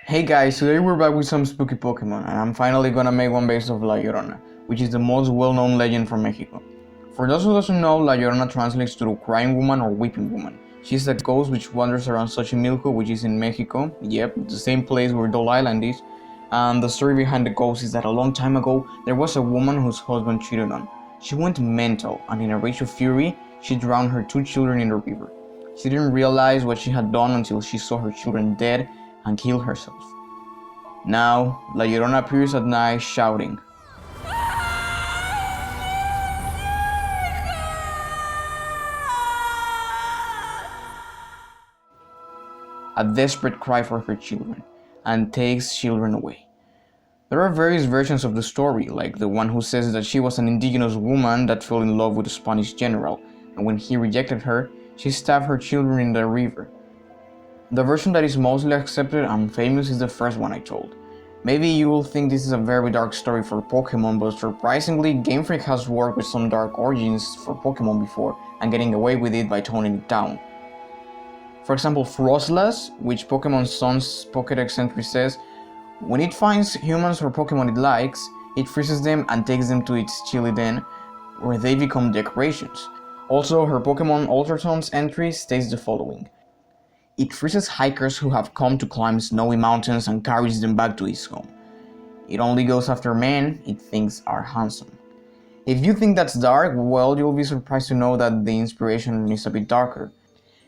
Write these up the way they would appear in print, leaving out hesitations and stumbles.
Hey guys, today we're back with some spooky Pokemon, and I'm finally gonna make one based off La Llorona, which is the most well-known legend from Mexico. For those who doesn't know, La Llorona translates to crying woman or weeping woman. She's a ghost which wanders around Xochimilco, which is in Mexico, yep, the same place where Doll Island is, and the story behind the ghost is that a long time ago, there was a woman whose husband cheated on. She went mental, and in a rage of fury, she drowned her 2 children in the river. She didn't realize what she had done until she saw her children dead and killed herself. Now, La Llorona appears at night shouting. A desperate cry for her children, and takes children away. There are various versions of the story, like the one who says that she was an indigenous woman that fell in love with a Spanish general, and when he rejected her, she stabbed her children in the river. The version that is mostly accepted and famous is the first one I told. Maybe you will think this is a very dark story for Pokemon, but surprisingly, Game Freak has worked with some dark origins for Pokemon before and getting away with it by toning it down. For example, Frostlass, which Pokemon Sun's Pokédex entry says, when it finds humans or Pokemon it likes, it freezes them and takes them to its chilly den, where they become decorations. Also, her Pokemon Ultraton's entry states the following. It freezes hikers who have come to climb snowy mountains and carries them back to its home. It only goes after men it thinks are handsome. If you think that's dark, well, you'll be surprised to know that the inspiration is a bit darker.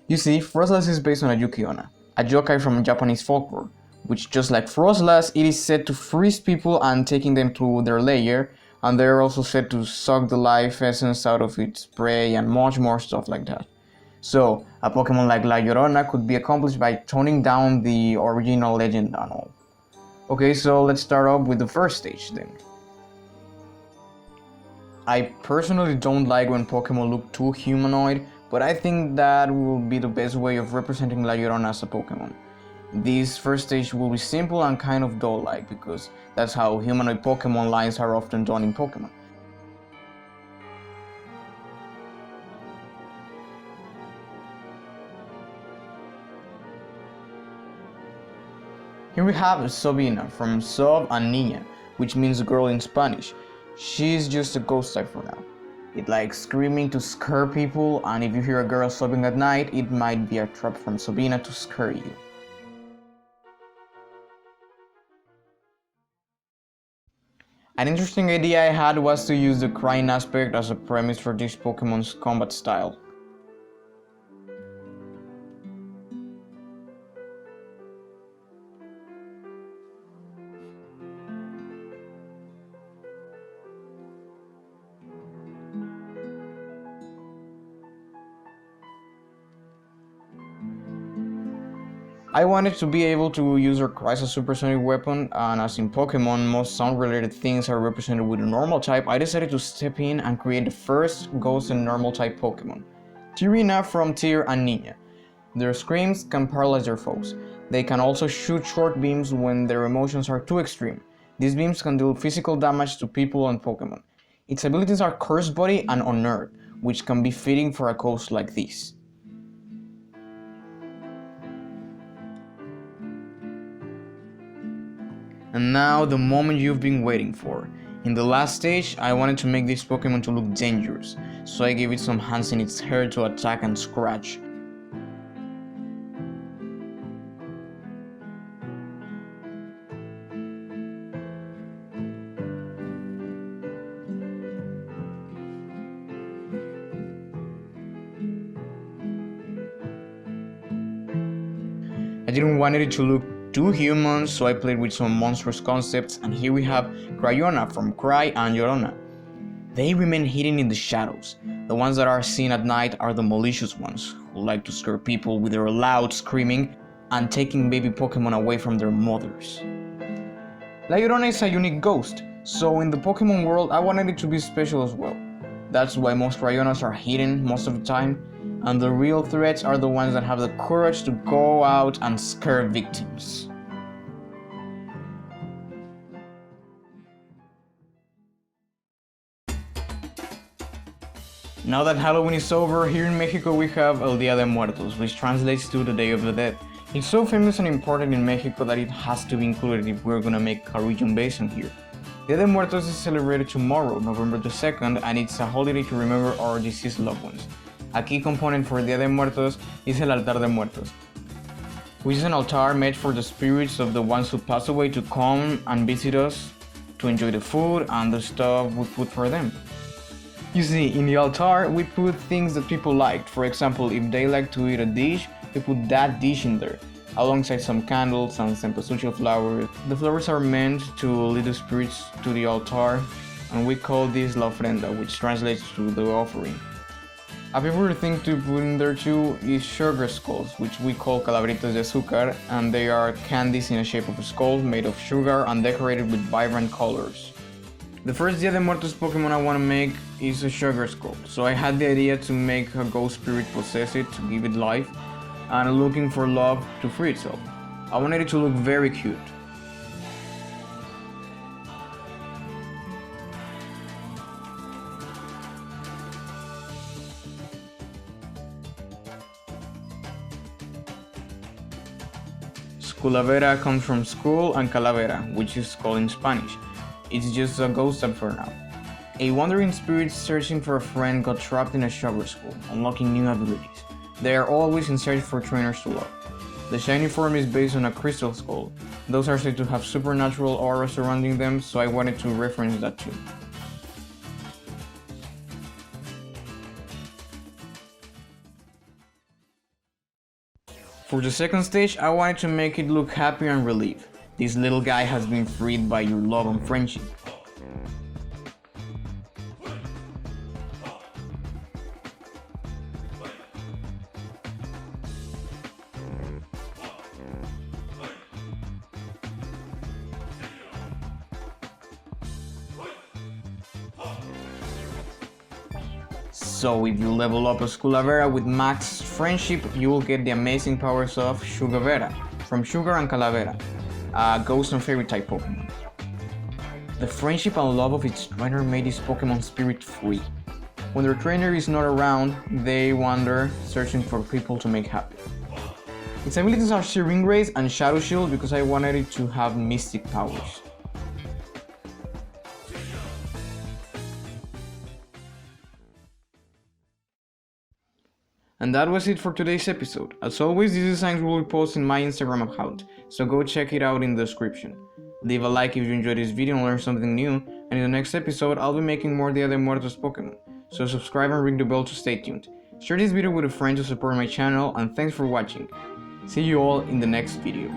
You see, Frostlass is based on a Yuki-onna, a yokai from Japanese folklore, which just like Frostlass, it is said to freeze people and taking them to their lair, and they're also said to suck the life essence out of its prey and much more stuff like that. So, a Pokemon like La Llorona could be accomplished by toning down the original legend and all. Okay, so let's start off with the first stage then. I personally don't like when Pokemon look too humanoid, but I think that will be the best way of representing La Llorona as a Pokemon. This first stage will be simple and kind of doll-like, because that's how humanoid Pokemon lines are often done in Pokemon. Here we have Sabina from Sob and Niña, which means girl in Spanish. She's just a ghost type for now. It likes screaming to scare people, and if you hear a girl sobbing at night, it might be a trap from Sabina to scare you. An interesting idea I had was to use the crying aspect as a premise for this Pokemon's combat style. I wanted to be able to use her cry as a supersonic weapon, and as in Pokemon most sound-related things are represented with a normal type, I decided to step in and create the first ghost and normal type Pokemon. Tirina from Tyr and Niña. Their screams can paralyze their foes. They can also shoot short beams when their emotions are too extreme. These beams can deal physical damage to people and Pokemon. Its abilities are Curse Body and Unnerve, which can be fitting for a ghost like this. And now the moment you've been waiting for. In the last stage, I wanted to make this Pokemon to look dangerous, so I gave it some hands in its hair to attack and scratch. I didn't want it to look too human, so I played with some monstrous concepts, and here we have Cryona from Cry and Llorona. They remain hidden in the shadows. The ones that are seen at night are the malicious ones, who like to scare people with their loud screaming and taking baby Pokemon away from their mothers. La Llorona is a unique ghost, so in the Pokemon world I wanted it to be special as well. That's why most Cryonas are hidden most of the time, and the real threats are the ones that have the courage to go out and scare victims. Now that Halloween is over, here in Mexico we have El Día de Muertos, which translates to the Day of the Dead. It's so famous and important in Mexico that it has to be included if we're gonna make a region based on here. Dia de Muertos is celebrated tomorrow, November the 2nd, and it's a holiday to remember our deceased loved ones. A key component for Dia de Muertos is el altar de muertos, which is an altar made for the spirits of the ones who passed away to come and visit us, to enjoy the food and the stuff we put for them. You see, in the altar, we put things that people liked. For example, if they like to eat a dish, we put that dish in there, alongside some candles and cempasúchil flowers. The flowers are meant to lead the spirits to the altar, and we call this la ofrenda, which translates to the offering. A favorite thing to put in there too is sugar skulls, which we call calaveritas de azúcar, and they are candies in the shape of a skull made of sugar and decorated with vibrant colors. The first Dia de Muertos Pokemon I want to make is a sugar skull, so I had the idea to make a ghost spirit possess it to give it life, and looking for love to free itself. I wanted it to look very cute. Skulavera comes from school and calavera, which is skull in Spanish. It's just a ghost up for now. A wandering spirit searching for a friend got trapped in a sugar skull, unlocking new abilities. They are always in search for trainers to love. The shiny form is based on a crystal skull. Those are said to have supernatural aura surrounding them, so I wanted to reference that too. For the second stage, I wanted to make it look happy and relieved. This little guy has been freed by your love and friendship. So if you level up a Skulavera with max friendship, you will get the amazing powers of Shugavera, from Sugar and Calavera, a ghost and fairy type Pokemon. The friendship and love of its trainer made this Pokemon spirit free. When their trainer is not around, they wander, searching for people to make happy. Its abilities are Searing Rays and Shadow Shield because I wanted it to have mystic powers. And that was it for today's episode. As always, these designs will be posted in my Instagram account, so go check it out in the description. Leave a like if you enjoyed this video and learned something new, and in the next episode I'll be making more Dia de Muertos Pokemon, so subscribe and ring the bell to stay tuned. Share this video with a friend to support my channel, and thanks for watching. See you all in the next video.